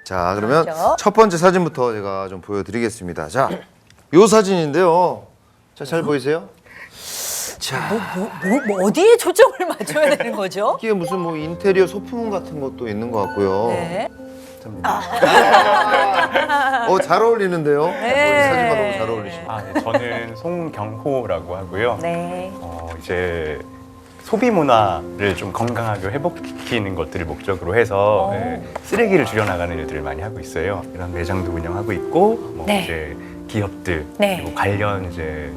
자, 그러면 그렇죠. 첫 번째 사진부터 제가 좀 보여드리겠습니다. 자, 요 사진인데요. 자, 잘 보이세요? 자, 어디에 초점을 맞춰야 되는 거죠? 이게 무슨 뭐 인테리어 소품 같은 것도 있는 것 같고요. 네. 잘 어울리는데요. 네. 이 사진과 너무 잘 어울리시네요. 네, 저는 송경호라고 하고요. 네. 이제 소비 문화를 좀 건강하게 회복시키는 것들을 목적으로 해서 쓰레기를 줄여나가는 일들을 많이 하고 있어요. 이런 매장도 운영하고 있고, 뭐 네. 이제 기업들 네. 그리고 관련 이제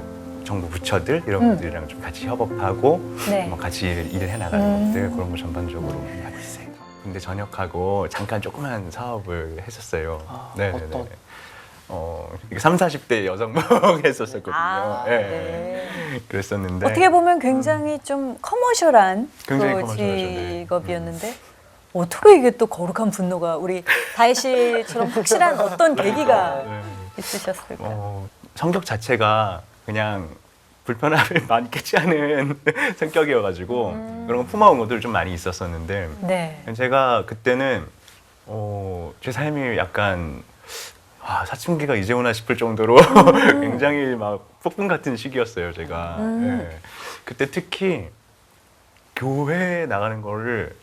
정부 부처들 이런 분들이랑 좀 같이 협업하고 네. 뭐 같이 일해 나가는 것들 그런 거 전반적으로 하고 있어요. 근데 전역하고 잠깐 조그만 사업을 했었어요. 어떤? 이게 3, 40대 여성복 했었었거든요. 네. 그랬었는데 어떻게 보면 굉장히 좀 커머셜한 굉장히 그 커머셜하죠, 네. 직업이었는데 어떻게 이게 또 거룩한 분노가 우리 다혜 씨처럼 확실한 어떤 계기가 네. 있으셨을까요? 성격 자체가 그냥 불편함을 많이 깨지 않은 성격이어가지고 그런 거 품어온 것들 좀 많이 있었었는데 네. 제가 그때는 제 삶이 약간 사춘기가 이제 오나 싶을 정도로 굉장히 막 폭풍 같은 시기였어요, 제가. 네. 그때 특히 교회에 나가는 거를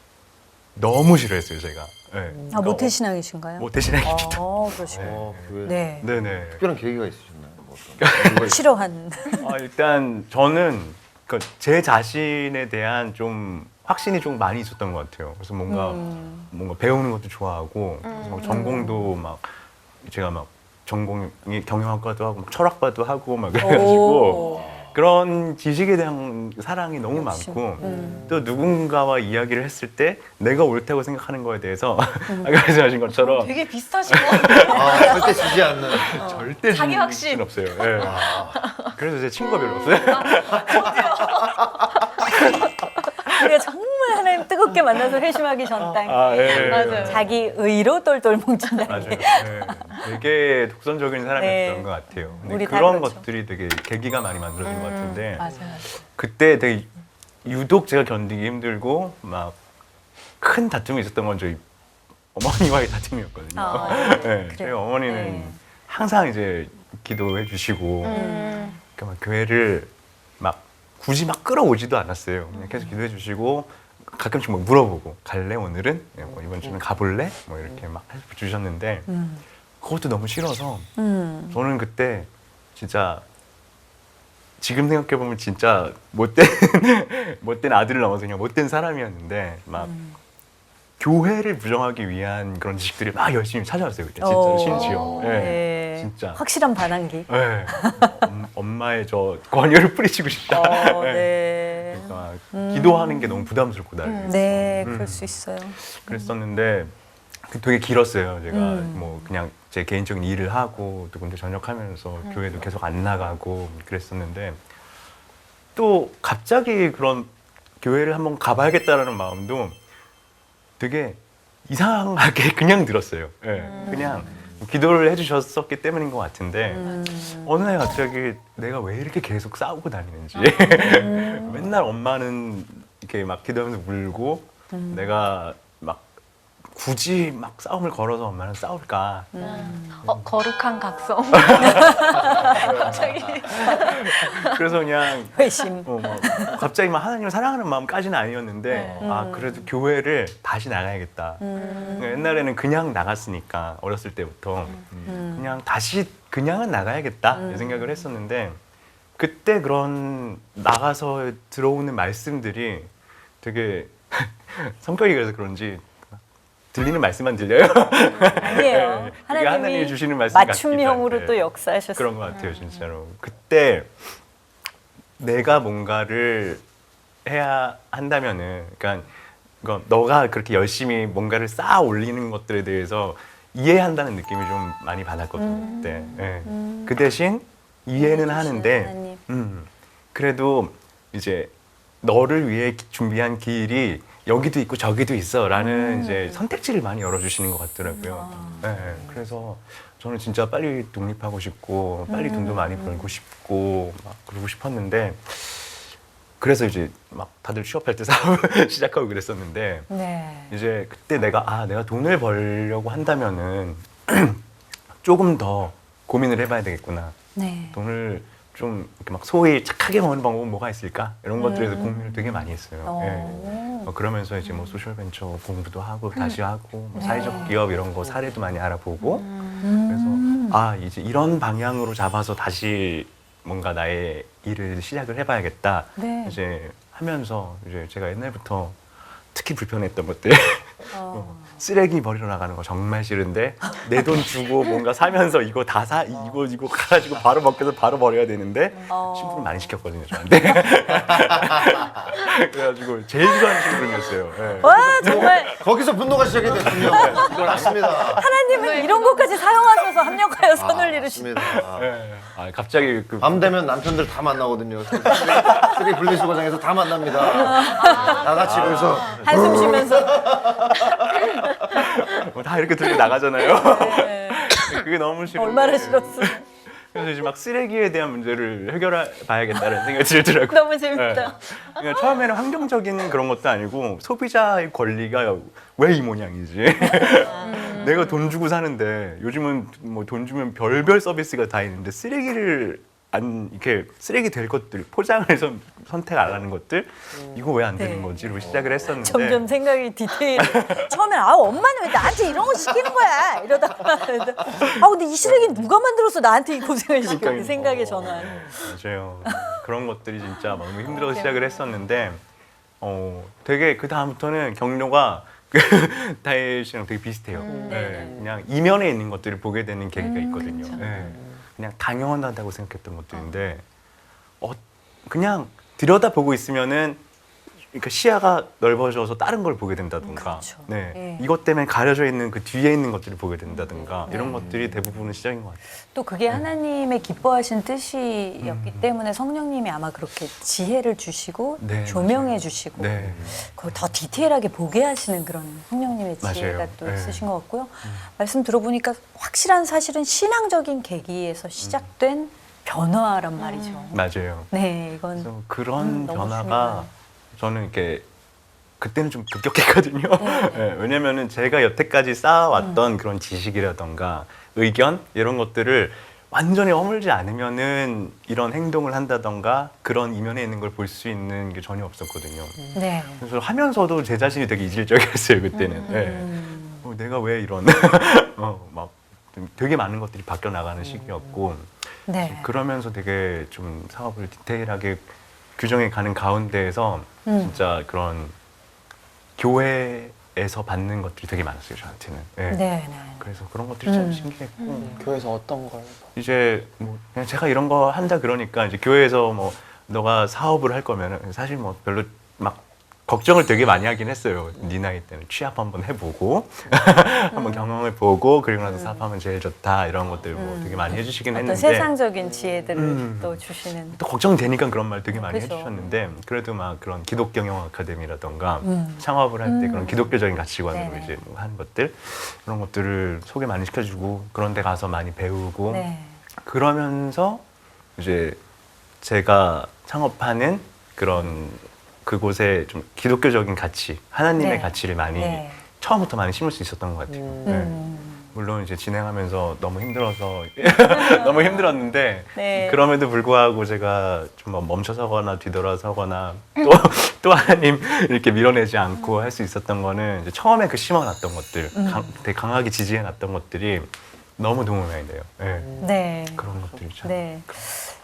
너무 싫어했어요, 제가. 네. 모태신앙이신가요? 모태신앙입니다. 그러시고. 왜? 네. 네네. 특별한 계기가 있으셨나요? 뭐 어떤? 싫어한. 일단 저는 제 자신에 대한 좀 확신이 좀 많이 있었던 것 같아요. 그래서 뭔가 배우는 것도 좋아하고 그래서 막 전공도 막 제가 막 전공이 경영학과도 하고 막 철학과도 하고 막 그래가지고 그런 지식에 대한 사랑이 너무 욕심. 많고 또 누군가와 이야기를 했을 때 내가 옳다고 생각하는 거에 대해서 아까 말씀하신 것처럼 되게 비슷하신 것 같아요. 절대 지지 않는. 절대 자기 지는 확신. 수는 없어요. 예. 그래서 제 친구가 별로 없어요. 우리가 정말 하나님 뜨겁게 만나서 회심하기 전 땅. 예. 맞아요. 자기 의로 똘똘 뭉친다. 맞아요. 네. 되게 독선적인 사람이었던 네. 것 같아요. 근데 우리 다 그런 그렇죠. 것들이 되게 계기가 많이 만들어진 것 같은데 맞아요. 그때 되게 유독 제가 견디기 힘들고 막 큰 다툼이 있었던 건 저희 어머니와의 다툼이었거든요. 네. 그래요? 저희 어머니는 네. 항상 이제 기도해 주시고 그러니까 막 교회를 막 굳이 막 끌어오지도 않았어요. 그냥 계속 기도해 주시고 가끔씩 막 물어보고 갈래 오늘은? 뭐 이번 주는 가볼래? 뭐 이렇게 막 해주셨는데 그것도 너무 싫어서 저는 그때 진짜 지금 생각해보면 진짜 못된 아들을 넘어서 그냥 못된 사람이었는데 막 교회를 부정하기 위한 그런 지식들이 막 열심히 찾아왔어요 그때 진짜로 심지어 네. 진짜 확실한 반항기. 네. 엄마의 저 권유를 뿌리치고 싶다. 네. 그러니까 기도하는 게 너무 부담스럽고 나를 네, 그럴 수 있어요. 그랬었는데 되게 길었어요. 제가 뭐 그냥 제 개인적인 일을 하고 또 근데 전역하면서 교회도 계속 안 나가고 그랬었는데 또 갑자기 그런 교회를 한번 가봐야겠다라는 마음도 되게 이상하게 그냥 들었어요. 네, 그냥 기도를 해주셨었기 때문인 것 같은데 어느 날 갑자기 내가 왜 이렇게 계속 싸우고 다니는지 맨날 엄마는 이렇게 막 기도하면서 울고 내가 막 굳이 막 싸움을 걸어서 엄마랑 싸울까? 거룩한 각성. 갑자기. 그래서 그냥 회심. 갑자기 막 하나님을 사랑하는 마음까지는 아니었는데 그래도 교회를 다시 나가야겠다. 그러니까 옛날에는 그냥 나갔으니까 어렸을 때부터 그냥 다시 그냥은 나가야겠다 이 생각을 했었는데 그때 그런 나가서 들어오는 말씀들이 되게 성격이 그래서 그런지 들리는 말씀만 들려요. 아니에요. 그게 하나님이 주시는 말씀 맞춤형으로 같기도 또 한데. 역사하셨어요. 그런 것 같아요, 진짜로. 그때 내가 뭔가를 해야 한다면은, 그러니까 너가 그렇게 열심히 뭔가를 쌓아 올리는 것들에 대해서 이해한다는 느낌이 좀 많이 받았거든요, 그때. 예. 그 대신 이해는 하는데, 그래도 이제 너를 위해 준비한 길이 여기도 있고 저기도 있어라는 이제 선택지를 많이 열어주시는 것 같더라고요. 네, 그래서 저는 진짜 빨리 독립하고 싶고 빨리 돈도 많이 벌고 싶고 막 그러고 싶었는데 그래서 이제 막 다들 취업할 때 사업을 시작하고 그랬었는데 네. 이제 그때 내가 돈을 벌려고 한다면은 조금 더 고민을 해봐야 되겠구나. 네. 돈을 좀 이렇게 막 소위 착하게 버는 방법은 뭐가 있을까? 이런 것들에서 고민을 되게 많이 했어요. 그러면서 이제 뭐 소셜벤처 공부도 하고 다시 하고 뭐 사회적 기업 이런 거 사례도 많이 알아보고 그래서 이제 이런 방향으로 잡아서 다시 뭔가 나의 일을 시작을 해봐야겠다. 네. 이제 하면서 이제 제가 옛날부터 특히 불편했던 것들 쓰레기 버리러 나가는 거 정말 싫은데 내 돈 주고 뭔가 사면서 이거 다 이거 가가지고 바로 먹혀서 바로 버려야 되는데 심부름 많이 시켰거든요 저한테. 그래가지고 제일 싫어하는 심부름이었어요. 네. 와 정말 거기서 분노가 시작이 됐군요. 이걸 맞습니다. 하나님은 이런 것까지 사용하셔서 합력하여 선을 이루시는. 맞습니다. 네. 갑자기 밤 되면 남편들 다 만나거든요. 쓰레기 분리수거장에서 다 만납니다. 다 같이 그래서 한숨 쉬면서. 다 이렇게 들고 나가잖아요. 네. 그게 너무 싫어. 얼마나 싫었어. 그래서 이제 막 쓰레기에 대한 문제를 해결해 봐야겠다는 생각이 들더라고요. 너무 재밌다. 네. 그러니까 처음에는 환경적인 그런 것도 아니고 소비자의 권리가 왜 이 모양이지? 내가 돈 주고 사는데 요즘은 뭐 돈 주면 별별 서비스가 다 있는데 쓰레기를 이렇게 쓰레기 될 것들 포장을 해서 선택 안 하는 것들 이거 왜 안 되는 네. 건지로 시작을 했었는데 점점 생각이 디테일. 처음엔 엄마는 왜 나한테 이런 거 시키는 거야 이러다가 근데 이 쓰레기 누가 만들어서 나한테 이 고생을 시켜 이 그러니까요. 생각에 전환. 맞아요. 그런 것들이 진짜 너무 힘들어서 시작을 했었는데 되게 그 다음부터는 경로가 다혜 씨랑 되게 비슷해요. 네, 그냥 이면에 있는 것들을 보게 되는 계기가 있거든요. 네, 그냥 당연하다고 생각했던 것들인데 그냥 들여다보고 있으면은 그러니까 시야가 넓어져서 다른 걸 보게 된다든가 그렇죠. 네, 네. 이것 때문에 가려져 있는 그 뒤에 있는 것들을 보게 된다든가 이런 것들이 대부분은 시작인 것 같아요. 또 그게 하나님의 기뻐하신 뜻이었기 때문에 성령님이 아마 그렇게 지혜를 주시고 네, 조명해 맞아요. 주시고 네. 그걸 더 디테일하게 보게 하시는 그런 성령님의 지혜가 맞아요. 또 네. 있으신 것 같고요. 말씀 들어보니까 확실한 사실은 신앙적인 계기에서 시작된 변화란 말이죠. 맞아요. 네, 이건 그래서 그런 너무 변화가 중요해요. 저는 이렇게 그때는 좀 급격했거든요. 네, 왜냐면은 제가 여태까지 쌓아왔던 그런 지식이라던가 의견 이런 것들을 완전히 허물지 않으면은 이런 행동을 한다던가 그런 이면에 있는 걸 볼 수 있는 게 전혀 없었거든요. 네. 그래서 하면서도 제 자신이 되게 이질적이었어요 그때는. 네. 내가 왜 이런 막 되게 많은 것들이 바뀌어 나가는 시기였고 네. 그러면서 되게 좀 사업을 디테일하게 규정해 가는 가운데에서 진짜 그런 교회에서 받는 것들이 되게 많았어요 저한테는. 네. 네, 네. 그래서 그런 것들이 참 신기했고 교회에서 어떤 걸? 이제 뭐 그냥 제가 이런 거 한다 그러니까 이제 교회에서 뭐 너가 사업을 할 거면은 사실 뭐 별로 막 걱정을 되게 많이 하긴 했어요. 네 나이 때는 취업 한번 해보고 한번 경험을 보고 그리고 나서 사업하면 제일 좋다 이런 것들 뭐 되게 많이 해주시긴 어떤 했는데 세상적인 지혜들을 또 주시는. 또 걱정되니까 그런 말 되게 많이 그죠. 해주셨는데 그래도 막 그런 기독교 경영 아카데미라던가 창업을 할 때 그런 기독교적인 가치관으로 네네. 이제 뭐 하는 것들 그런 것들을 소개 많이 시켜주고 그런 데 가서 많이 배우고 네. 그러면서 이제 제가 창업하는 그런 그곳에 좀 기독교적인 가치, 하나님의 네. 가치를 많이 네. 처음부터 많이 심을 수 있었던 것 같아요. 네. 물론 이제 진행하면서 너무 힘들어서 너무 힘들었는데 네. 그럼에도 불구하고 제가 좀 멈춰서거나 뒤돌아서거나 또 하나님 이렇게 밀어내지 않고 할 수 있었던 거는 이제 처음에 그 심어놨던 것들, 되게 강하게 지지해놨던 것들이 너무 도움이 많이 돼요. 네. 네. 그런 것들이 참. 네.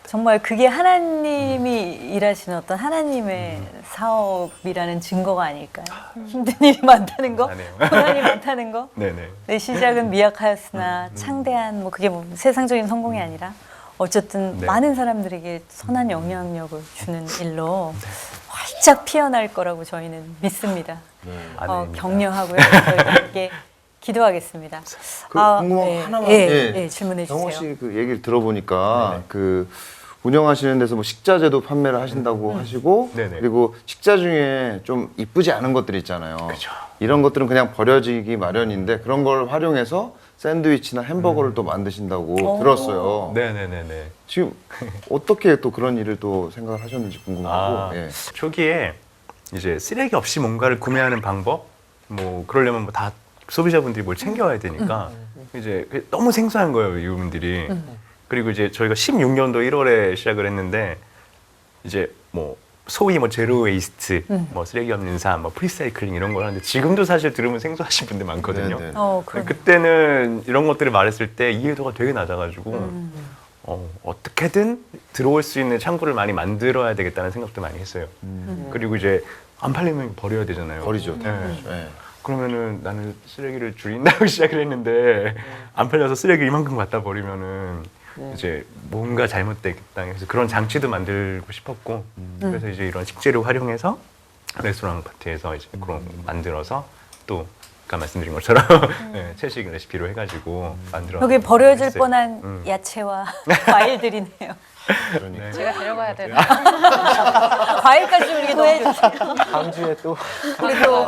정말 그게 하나님이 일하시는 어떤 하나님의 사업이라는 증거가 아닐까요? 힘든 일이 많다는 거, 감사하네요. 고난이 많다는 거. 네네. 내 시작은 미약하였으나 창대한 뭐 그게 뭐 세상적인 성공이 아니라 어쨌든 네. 많은 사람들에게 선한 영향력을 주는 일로 활짝 피어날 거라고 저희는 믿습니다. 아닙니다. 격려하고요. 저희가 함께 기도하겠습니다. 궁금한 거 하나만 예, 질문해 영호 주세요. 씨 그 얘기를 들어보니까 네네. 그 운영하시는 데서 뭐 식자재도 판매를 하신다고 하시고 네네. 그리고 식자 중에 좀 이쁘지 않은 것들 있잖아요. 그죠. 이런 것들은 그냥 버려지기 마련인데 그런 걸 활용해서 샌드위치나 햄버거를 또 만드신다고 들었어요. 네네네네. 지금 어떻게 또 그런 일을 또 생각을 하셨는지 궁금하고. 예. 초기에 이제 쓰레기 없이 뭔가를 구매하는 방법, 뭐 그러려면 뭐 다 소비자분들이 뭘 챙겨와야 되니까 이제 너무 생소한 거예요, 이분들이. 그리고 이제 저희가 16년도 1월에 시작을 했는데 이제 뭐 소위 뭐 제로 웨이스트, 뭐 쓰레기 없는 삶, 뭐 프리사이클링 이런 걸 하는데 지금도 사실 들으면 생소하신 분들 많거든요. 네네. 그럼. 그때는 이런 것들을 말했을 때 이해도가 되게 낮아가지고 어떻게든 들어올 수 있는 창구를 많이 만들어야 되겠다는 생각도 많이 했어요. 그리고 이제 안 팔리면 버려야 되잖아요. 버리죠. 네. 예. 그러면은 나는 쓰레기를 줄인다고 시작을 했는데 안 팔려서 쓰레기 이만큼 갖다 버리면은 이제 뭔가 잘못됐다 해서 그런 장치도 만들고 싶었고 그래서 이제 이런 식재료 활용해서 레스토랑 파트에서 이제 그런 거 만들어서 또 아까 말씀드린 것처럼 네, 채식 레시피로 해가지고 만들어 여기 버려질 했어요. 뻔한 야채와 과일들이네요. 그러니까. 제가 데려가야 되나? 과일까지 우리가 너무 광주에 또 우리 또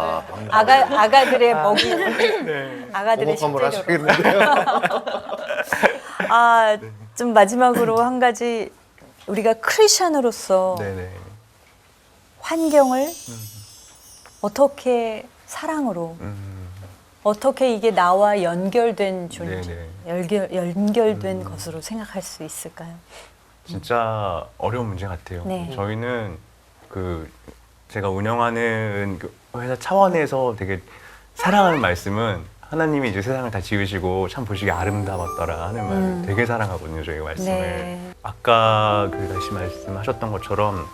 아가들의 먹이, 아가들의 공업 한번 식재료. 하셔야겠는데요. 좀 마지막으로 한 가지 우리가 크리스천으로서 네네. 환경을 어떻게 사랑으로 어떻게 이게 나와 연결된 존재, 연결된 것으로 생각할 수 있을까요? 진짜 어려운 문제 같아요. 네. 저희는 그 제가 운영하는 그 회사 차원에서 되게 사랑하는 말씀은 하나님이 이제 세상을 다 지으시고 참 보시기에 아름다웠더라 하는 말을 되게 사랑하거든요, 저희가 말씀을. 네. 아까 그 다시 말씀하셨던 것처럼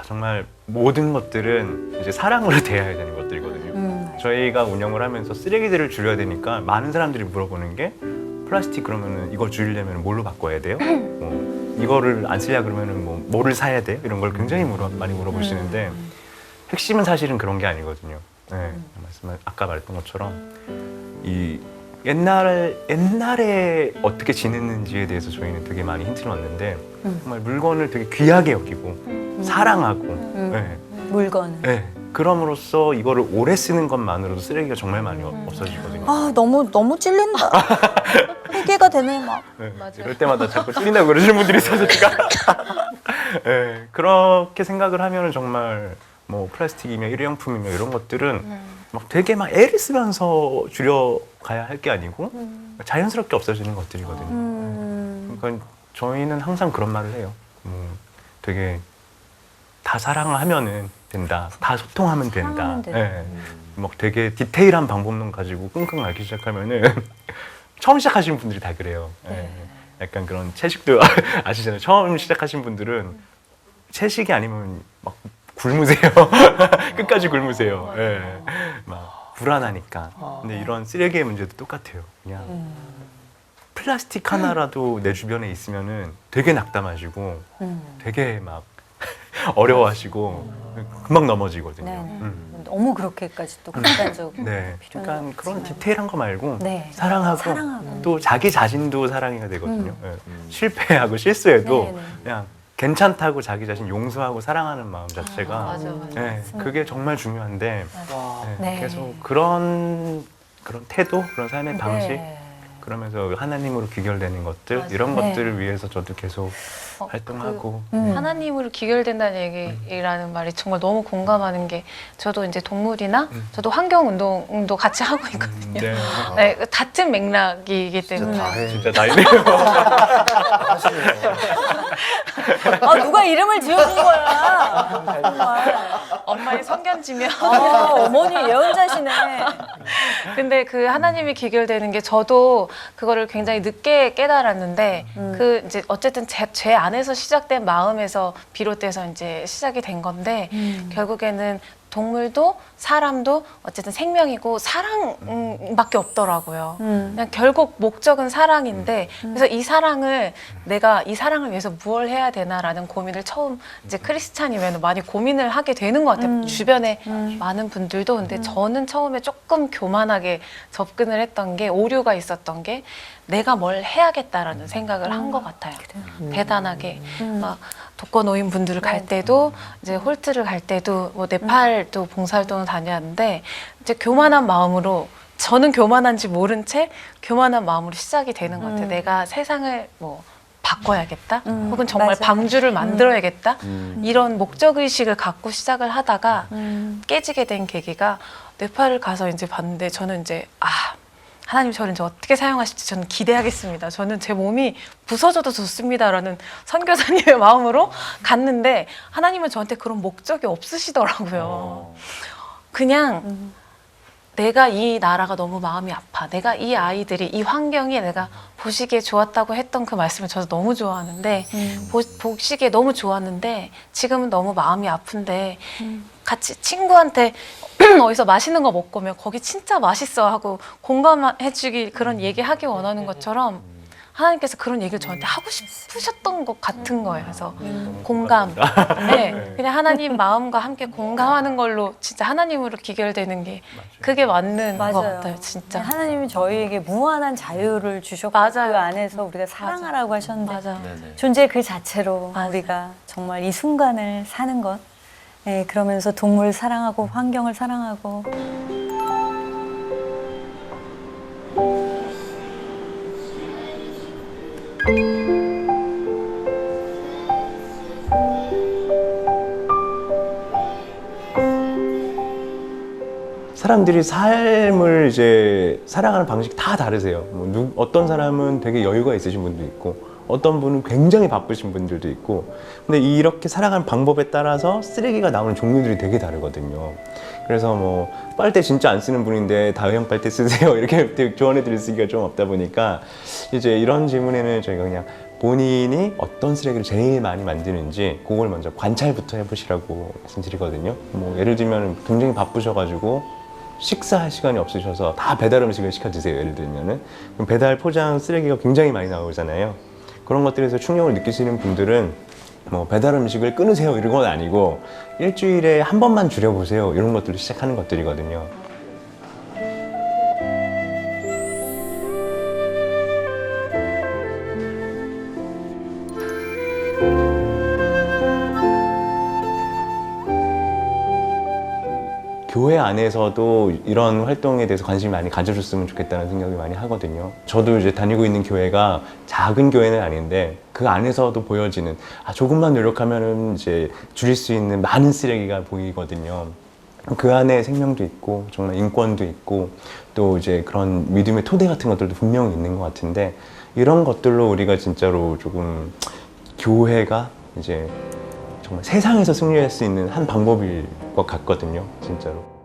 정말 모든 것들은 이제 사랑으로 대해야 되는 것들이거든요. 저희가 운영을 하면서 쓰레기들을 줄여야 되니까 많은 사람들이 물어보는 게 플라스틱 그러면은 이걸 줄이려면 뭘로 바꿔야 돼요? 뭐 이거를 안 쓰려 그러면은 뭐 뭐를 사야 돼요? 이런 걸 굉장히 많이 물어보시는데 핵심은 사실은 그런 게 아니거든요. 네, 아까 말했던 것처럼 이 옛날에 어떻게 지냈는지에 대해서 저희는 되게 많이 힌트를 얻는데 정말 물건을 되게 귀하게 여기고 사랑하고 네. 물건을. 네. 그럼으로써 이거를 오래 쓰는 것만으로도 쓰레기가 정말 많이 없어지거든요. 너무 찔린다. 회개가 되네 막. 네. 맞아요. 이럴 때마다 자꾸 찔린다고 그러시는 분들이 있어서 제가 네. 그렇게 생각을 하면은 정말 뭐 플라스틱이며 일회용품이며 이런 것들은 막 되게 막 애를 쓰면서 줄여가야 할 게 아니고 자연스럽게 없어지는 것들이거든요. 그러니까 저희는 항상 그런 말을 해요. 되게 다 사랑하면은 된다. 다 소통하면 된다. 사랑하면 된다. 예. 막 되게 디테일한 방법론 가지고 끙끙 앓기 시작하면은 처음 시작하시는 분들이 다 그래요. 예. 약간 그런 채식도 아시잖아요. 처음 시작하신 분들은 채식이 아니면 막 굶으세요. 끝까지 굶으세요. 예. 막 불안하니까. 근데 이런 쓰레기의 문제도 똑같아요. 그냥 플라스틱 하나라도 내 주변에 있으면은 되게 낙담하시고 되게 막 어려워하시고 금방 넘어지거든요. 네. 너무 그렇게까지 또 극단적으로. 네, 필요는 그러니까 그런 없지만. 디테일한 거 말고 네. 사랑하고, 사랑하고. 또 자기 자신도 사랑해야 되거든요. 네. 실패하고 실수해도 네, 네. 그냥 괜찮다고 자기 자신 용서하고 사랑하는 마음 자체가 맞아. 네, 그게 정말 중요한데 네, 네. 계속 그런 태도, 그런 삶의 방식 네. 그러면서 하나님으로 귀결되는 것들 맞아요. 이런 네. 것들을 위해서 저도 계속 활동하고 하나님으로 기결된다는 얘기라는 말이 정말 너무 공감하는 게 저도 이제 동물이나 저도 환경 운동도 같이 하고 있거든요. 네. 네, 같은 맥락이기 때문에 진짜 다행이네요. 누가 이름을 지어준 거야. 정말. 엄마의 성견지며 어머니 예언자시네. 근데 그 하나님이 기결되는 게 저도 그거를 굉장히 늦게 깨달았는데 그 이제 어쨌든 제 안에서 시작된 마음에서 비롯돼서 이제 시작이 된 건데 결국에는 동물도 사람도 어쨌든 생명이고 사랑밖에 없더라고요. 그냥 결국 목적은 사랑인데 그래서 이 사랑을 내가 이 사랑을 위해서 무엇을 해야 되나라는 고민을 처음 이제 크리스찬이면 많이 고민을 하게 되는 것 같아요. 주변에 많은 분들도. 근데 저는 처음에 조금 교만하게 접근을 했던 게 오류가 있었던 게 내가 뭘 해야겠다라는 생각을 한 것 같아요. 대단하게 막 독거노인 분들을 갈 때도 이제 홀트를 갈 때도 뭐 네팔도 봉사활동을 다녔는데 이제 교만한 마음으로 저는 교만한지 모른 채 교만한 마음으로 시작이 되는 것 같아요. 내가 세상을 뭐 바꿔야겠다 혹은 정말 맞아. 방주를 만들어야겠다 이런 목적의식을 갖고 시작을 하다가 깨지게 된 계기가 네팔을 가서 이제 봤는데 저는 이제 하나님 저를 이제 어떻게 사용하실지 저는 기대하겠습니다. 저는 제 몸이 부서져도 좋습니다라는 선교사님의 마음으로 갔는데 하나님은 저한테 그런 목적이 없으시더라고요. 그냥 내가 이 나라가 너무 마음이 아파. 내가 이 아이들이 이 환경이 내가 보시기에 좋았다고 했던 그 말씀을 저도 너무 좋아하는데 보시기에 너무 좋았는데 지금은 너무 마음이 아픈데 같이 친구한테 어디서 맛있는 거 먹고 오면 거기 진짜 맛있어 하고 공감해주기 그런 얘기하기 원하는 것처럼 하나님께서 그런 얘기를 저한테 하고 싶으셨던 것 같은 거예요. 그래서 공감. 네, 그냥 하나님 마음과 함께 공감하는 걸로 진짜 하나님으로 기결되는 게 그게 맞는 것 같아요. 진짜. 하나님이 저희에게 무한한 자유를 주셨고 맞아요. 그 안에서 우리가 사랑하라고 하셨는데 맞아. 네네. 존재 그 자체로 맞아요. 우리가 정말 이 순간을 사는 것. 네, 그러면서 동물 사랑하고 환경을 사랑하고 사람들이 삶을 이제 살아가는 방식이 다 다르세요. 뭐 어떤 사람은 되게 여유가 있으신 분도 있고, 어떤 분은 굉장히 바쁘신 분들도 있고, 근데 이렇게 살아가는 방법에 따라서 쓰레기가 나오는 종류들이 되게 다르거든요. 그래서 뭐 빨대 진짜 안 쓰는 분인데 다회용 빨대 쓰세요 이렇게 조언해 드릴 수가 좀 없다 보니까 이제 이런 질문에는 저희가 그냥 본인이 어떤 쓰레기를 제일 많이 만드는지 그걸 먼저 관찰부터 해보시라고 말씀드리거든요. 뭐 예를 들면 굉장히 바쁘셔가지고 식사할 시간이 없으셔서 다 배달 음식을 시켜 드세요. 예를 들면은 그럼 배달 포장 쓰레기가 굉장히 많이 나오잖아요. 그런 것들에서 충격을 느끼시는 분들은 뭐 배달 음식을 끊으세요 이런 건 아니고 일주일에 한 번만 줄여보세요 이런 것들로 시작하는 것들이거든요. 교회 안에서도 이런 활동에 대해서 관심을 많이 가져줬으면 좋겠다는 생각을 많이 하거든요. 저도 이제 다니고 있는 교회가 작은 교회는 아닌데 그 안에서도 보여지는 조금만 노력하면은 이제 줄일 수 있는 많은 쓰레기가 보이거든요. 그 안에 생명도 있고 정말 인권도 있고 또 이제 그런 믿음의 토대 같은 것들도 분명히 있는 것 같은데 이런 것들로 우리가 진짜로 조금 교회가 이제 정말 세상에서 승리할 수 있는 한 방법일 것 같거든요, 진짜로.